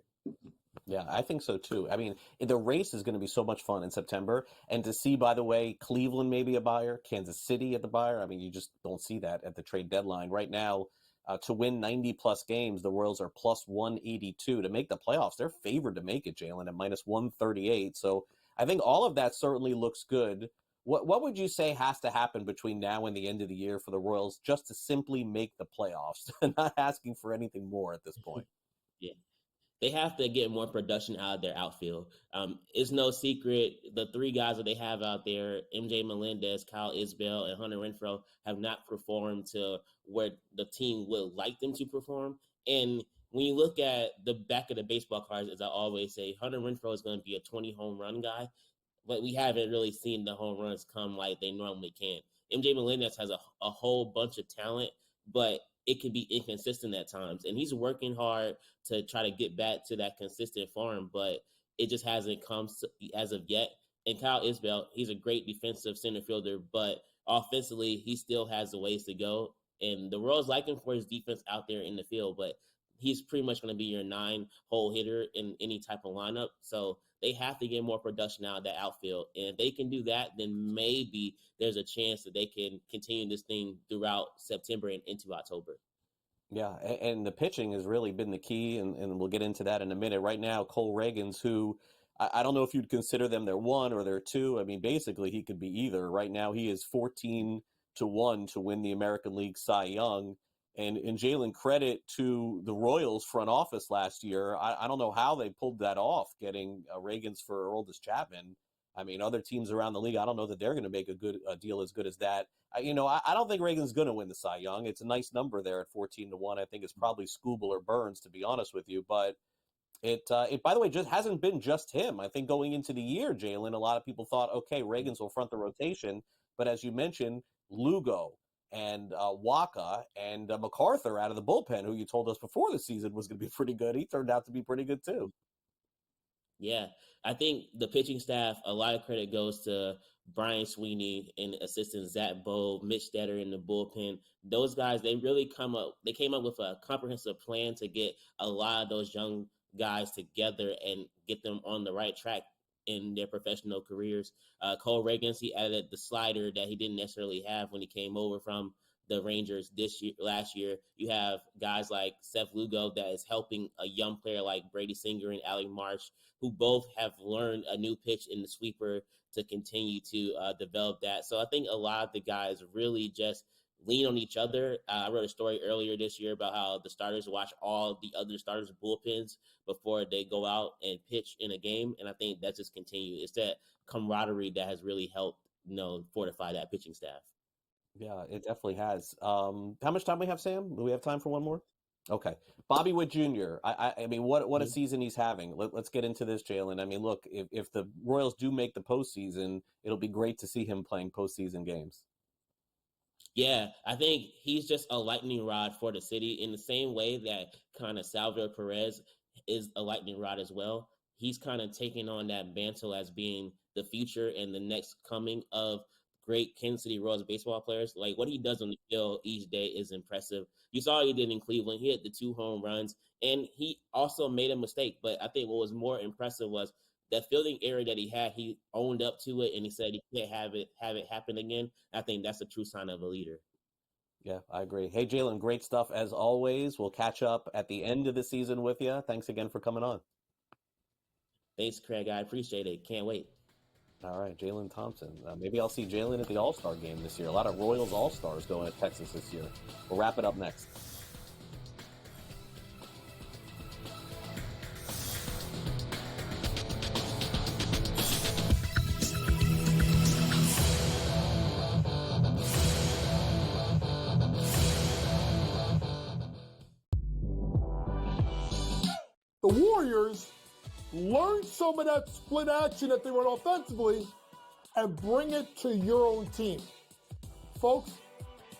Yeah, I think so too. I mean, the race is going to be so much fun in September. And to see, by the way, Cleveland maybe a buyer, Kansas City at the buyer. I mean, you just don't see that at the trade deadline. Right now, to win 90-plus games, the Royals are plus 182. To make the playoffs, they're favored to make it, Jalen, at minus 138. So I think all of that certainly looks good. What would you say has to happen between now and the end of the year for the Royals just to simply make the playoffs? Not asking for anything more at this point. Yeah. They have to get more production out of their outfield. It's no secret the 3 guys that they have out there, MJ Melendez, Kyle Isbell, and Hunter Renfroe, have not performed to where the team would like them to perform. And when you look at the back of the baseball cards, as I always say, Hunter Renfroe is going to be a 20 home run guy, but we haven't really seen the home runs come like they normally can. MJ Melendez has a whole bunch of talent, but it can be inconsistent at times. And he's working hard to try to get back to that consistent form, but it just hasn't come as of yet. And Kyle Isbell, he's a great defensive center fielder, but offensively, he still has a ways to go. And the Royals like him for his defense out there in the field, but he's pretty much going to be your 9-hole hitter in any type of lineup. So they have to get more production out of that outfield. And if they can do that, then maybe there's a chance that they can continue this thing throughout September and into October. Yeah, and the pitching has really been the key, and we'll get into that in a minute. Right now, Cole Reagans, who I don't know if you'd consider them their 1 or their 2. I mean, basically, he could be either. Right now, he is 14-1 to win the American League Cy Young. And Jalen, credit to the Royals front office last year. I don't know how they pulled that off, getting Reagans for Aroldis Chapman. I mean, other teams around the league, I don't know that they're going to make a deal as good as that. I don't think Reagan's going to win the Cy Young. It's a nice number there at 14-1. I think it's probably Skubal or Burns, to be honest with you. But it by the way, just hasn't been just him. I think going into the year, Jalen, a lot of people thought, okay, Reagans will front the rotation. But as you mentioned, Lugo and Waka and MacArthur out of the bullpen, who you told us before the season was going to be pretty good. He turned out to be pretty good too. Yeah, I think the pitching staff, a lot of credit goes to Brian Sweeney and assistant Zach Bowe, Mitch Stetter in the bullpen. Those guys, they came up with a comprehensive plan to get a lot of those young guys together and get them on the right track in their professional careers. Cole Reagans, he added the slider that he didn't necessarily have when he came over from the Rangers last year. You have guys like Seth Lugo that is helping a young player like Brady Singer and Alec Marsh, who both have learned a new pitch in the sweeper to continue to develop that. So I think a lot of the guys really just lean on each other. I wrote a story earlier this year about how the starters watch all the other starters' bullpens before they go out and pitch in a game. And I think that just continues. It's that camaraderie that has really helped, fortify that pitching staff. Yeah, it definitely has. How much time we have, Sam? Do we have time for one more? Okay. Bobby Witt Jr. I mean, what a season he's having. Let's get into this, Jalen. I mean, look, if the Royals do make the postseason, it'll be great to see him playing postseason games. Yeah, I think he's just a lightning rod for the city in the same way that kind of Salvador Perez is a lightning rod as well. He's kind of taking on that mantle as being the future and the next coming of great Kansas City Royals baseball players. Like, what he does on the field each day is impressive. You saw what he did in Cleveland. He hit the 2 home runs, and he also made a mistake. But I think what was more impressive was that fielding error that he had. He owned up to it, and he said he can't have it happen again. I think that's a true sign of a leader. Yeah, I agree. Hey, Jalen, great stuff as always. We'll catch up at the end of the season with you. Thanks again for coming on. Thanks, Craig. I appreciate it. Can't wait. All right, Jalen Thompson. Maybe I'll see Jalen at the All-Star game this year. A lot of Royals All-Stars going to Texas this year. We'll wrap it up next. The Warriors learn some of that split action that they run offensively and bring it to your own team. Folks,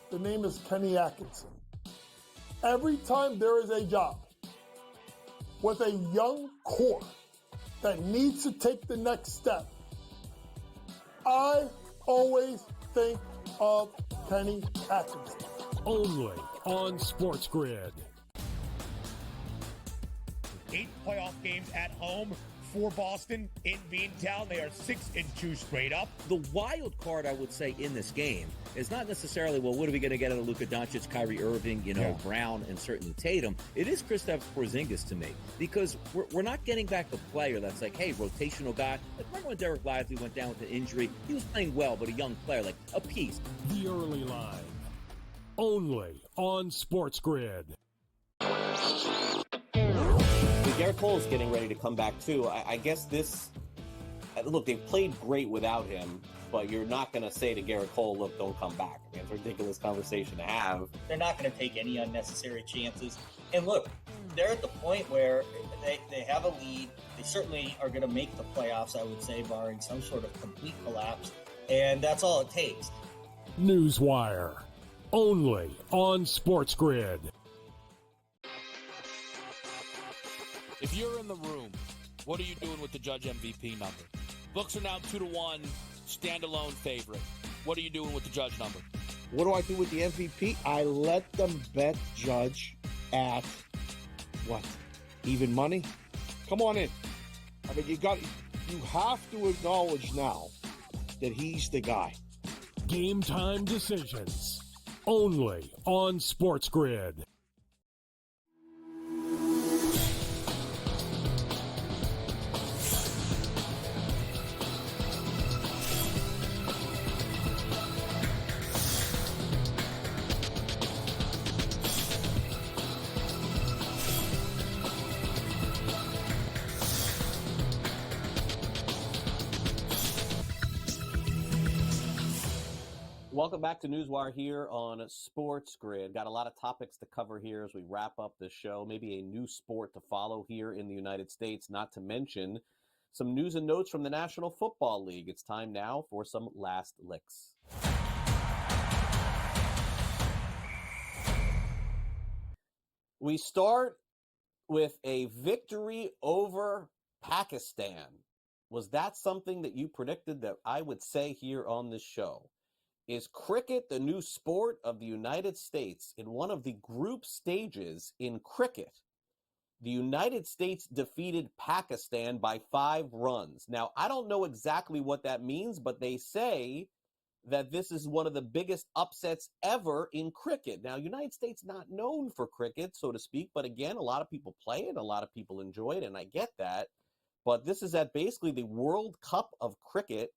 the name is Kenny Atkinson. Every time there is a job with a young core that needs to take the next step, I always think of Kenny Atkinson. Only on SportsGrid. 8 playoff games at home for Boston in Beantown. They are 6-2 straight up. The wild card, I would say, in this game is not necessarily, well, what are we going to get out of Luka Doncic, Kyrie Irving, Brown, and certainly Tatum. It is Kristaps Porzingis to me, because we're not getting back a player that's like, hey, rotational guy. Like, remember when Derek Lively went down with an injury? He was playing well, but a young player, like a piece. The early line. Only on SportsGrid. Garrett Cole's getting ready to come back too. I guess this, look, they've played great without him, but you're not going to say to Garrett Cole, look, don't come back. I mean, it's a ridiculous conversation to have. They're not going to take any unnecessary chances. And look, they're at the point where they have a lead. They certainly are going to make the playoffs, I would say, barring some sort of complete collapse. And that's all it takes. NewsWire. Only on SportsGrid. If you're in the room, what are you doing with the Judge MVP number? Books are now 2-1, standalone favorite. What are you doing with the Judge number? What do I do with the MVP? I let them bet Judge at what? Even money? Come on in. I mean, you have to acknowledge now that he's the guy. Game time decisions. Only on SportsGrid. Welcome back to NewsWire here on SportsGrid. Got a lot of topics to cover here as we wrap up the show. Maybe a new sport to follow here in the United States, not to mention some news and notes from the National Football League. It's time now for some last licks. We start with a victory over Pakistan. Was that something that you predicted that I would say here on this show? Is cricket the new sport of the United States? In one of the group stages in cricket, the United States defeated Pakistan by 5 runs. Now, I don't know exactly what that means, but they say that this is one of the biggest upsets ever in cricket. Now, United States not known for cricket, so to speak, but again, a lot of people play it, a lot of people enjoy it, and I get that. But this is at basically the World Cup of cricket,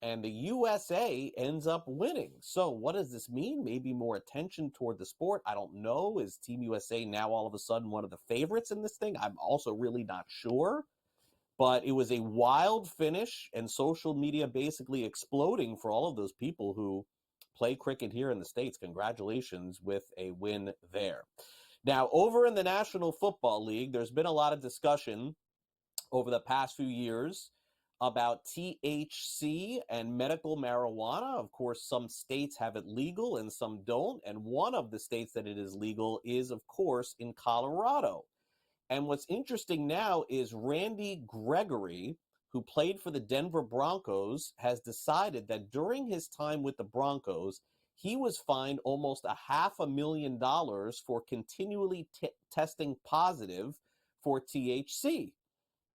and the USA ends up winning. So what does this mean? Maybe more attention toward the sport. I don't know. Is Team USA now all of a sudden one of the favorites in this thing? I'm also really not sure. But it was a wild finish, and social media basically exploding for all of those people who play cricket here in the States. Congratulations with a win there. Now, over in the National Football League, there's been a lot of discussion over the past few years about THC and medical marijuana. Of course, some states have it legal and some don't. And one of the states that it is legal is, of course, in Colorado. And what's interesting now is Randy Gregory, who played for the Denver Broncos, has decided that during his time with the Broncos, he was fined almost $500,000 for continually testing positive for THC.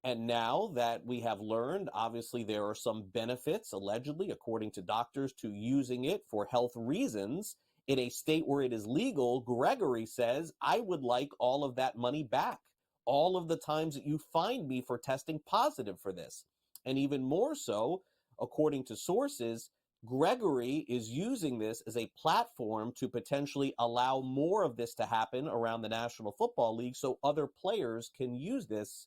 And now that we have learned, obviously there are some benefits, allegedly, according to doctors, to using it for health reasons in a state where it is legal. Gregory says, I would like all of that money back, all of the times that you fined me for testing positive for this. And even more so, according to sources, Gregory is using this as a platform to potentially allow more of this to happen around the National Football League so other players can use this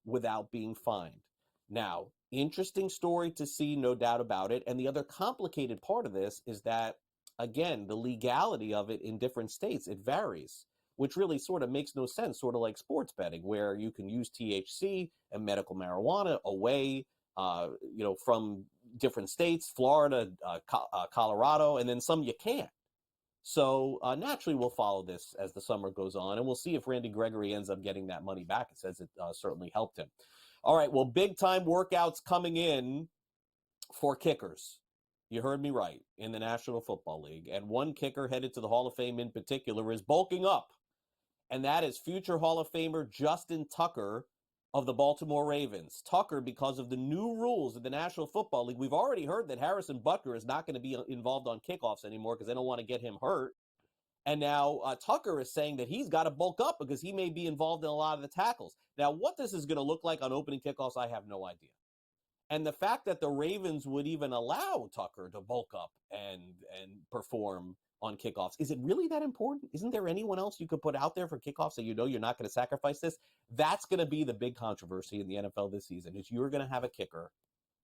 without being fined. Now, interesting story to see, no doubt about it. And the other complicated part of this is that, again, the legality of it in different states, it varies, which really sort of makes no sense, sort of like sports betting, where you can use THC and medical marijuana away, from different states, Florida, Colorado, and then some you can't. So naturally, we'll follow this as the summer goes on, and we'll see if Randy Gregory ends up getting that money back. It says it certainly helped him. All right, well, big-time workouts coming in for kickers. You heard me right, in the National Football League. And one kicker headed to the Hall of Fame in particular is bulking up. And that is future Hall of Famer Justin Tucker of the Baltimore Ravens. Tucker, because of the new rules of the National Football League, we've already heard that Harrison Butker is not going to be involved on kickoffs anymore because they don't want to get him hurt. And now Tucker is saying that he's got to bulk up because he may be involved in a lot of the tackles. Now, what this is going to look like on opening kickoffs, I have no idea. And the fact that the Ravens would even allow Tucker to bulk up and perform on kickoffs, is it really that important? Isn't there anyone else you could put out there for kickoffs that you know you're not going to sacrifice this? That's going to be the big controversy in the NFL this season, is you're going to have a kicker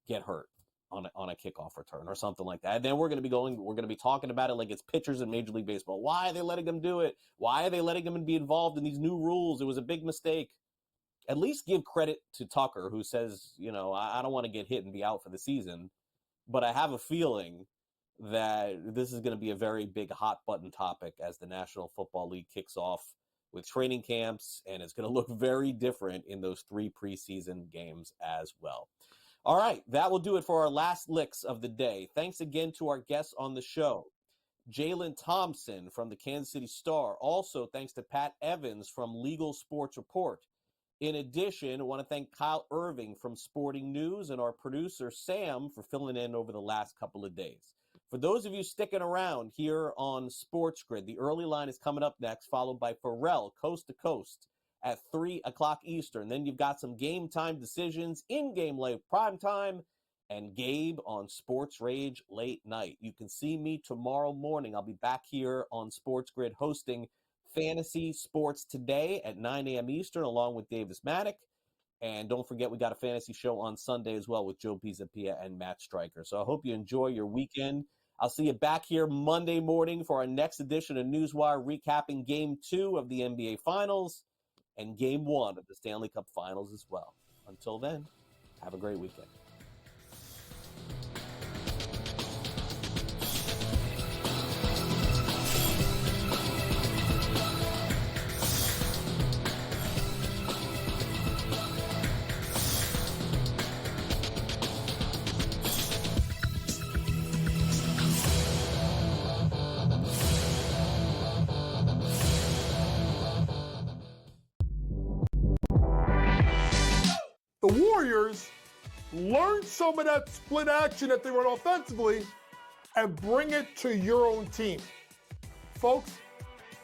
get hurt on a kickoff return or something like that. And then we're going to be talking about it like it's pitchers in Major League Baseball. Why are they letting them do it? Why are they letting them be involved in these new rules? It was a big mistake. At least give credit to Tucker, who says, I don't want to get hit and be out for the season. But I have a feeling that this is going to be a very big hot button topic as the National Football League kicks off with training camps, and it's going to look very different in those 3 preseason games as well. All right, that will do it for our last licks of the day. Thanks again to our guests on the show. Jalen Thompson from the Kansas City Star. Also, thanks to Pat Evans from Legal Sports Report. In addition, I want to thank Kyle Irving from Sporting News and our producer, Sam, for filling in over the last couple of days. For those of you sticking around here on SportsGrid, the early line is coming up next, followed by Pharrell, Coast to Coast, at 3 o'clock Eastern. Then you've got some game time decisions, in-game live prime time, and Gabe on Sports Rage late night. You can see me tomorrow morning. I'll be back here on SportsGrid hosting Fantasy Sports Today at 9 a.m. Eastern, along with Davis Maddock. And don't forget, we got a fantasy show on Sunday as well with Joe Pisapia and Matt Stryker. So I hope you enjoy your weekend. I'll see you back here Monday morning for our next edition of NewsWire, recapping Game 2 of the NBA Finals and Game 1 of the Stanley Cup Finals as well. Until then, have a great weekend. The Warriors learn some of that split action that they run offensively and bring it to your own team. Folks,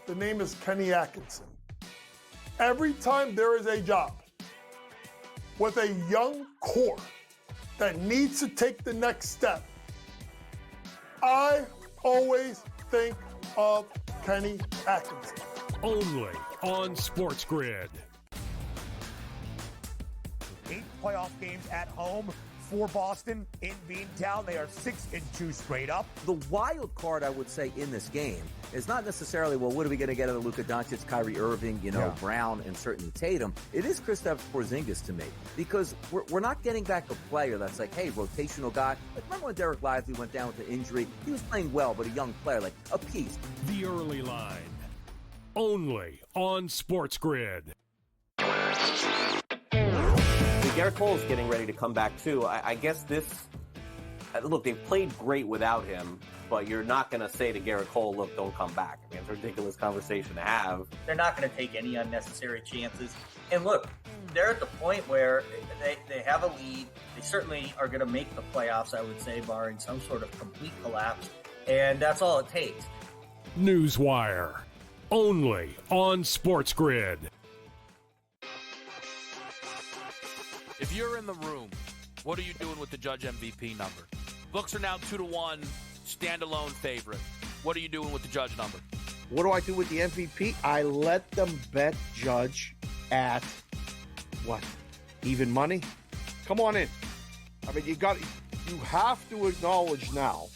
the name is Kenny Atkinson. Every time there is a job with a young core that needs to take the next step, I always think of Kenny Atkinson. Only on SportsGrid. 8 playoff games at home for Boston in Beantown. They are 6-2 straight up. The wild card, I would say, in this game is not necessarily, well, what are we going to get out of Luka Doncic, Kyrie Irving, Brown, and certainly Tatum. It is Kristaps Porzingis to me, because we're not getting back a player that's like, hey, rotational guy. Like, remember when Derek Lively went down with the injury? He was playing well, but a young player, like a piece. The early line. Only on SportsGrid. Garrett Cole is getting ready to come back, too. I guess look, they've played great without him, but you're not going to say to Garrett Cole, look, don't come back. I mean, it's a ridiculous conversation to have. They're not going to take any unnecessary chances. And look, they're at the point where they have a lead. They certainly are going to make the playoffs, I would say, barring some sort of complete collapse. And that's all it takes. NewsWire. Only on SportsGrid. If you're in the room, what are you doing with the Judge MVP number? Books are now 2-1, standalone favorite. What are you doing with the Judge number? What do I do with the MVP? I let them bet Judge at what? Even money? Come on in. I mean, you have to acknowledge now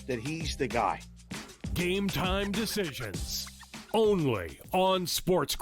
that he's the guy. Game time decisions. Only on SportsGrid.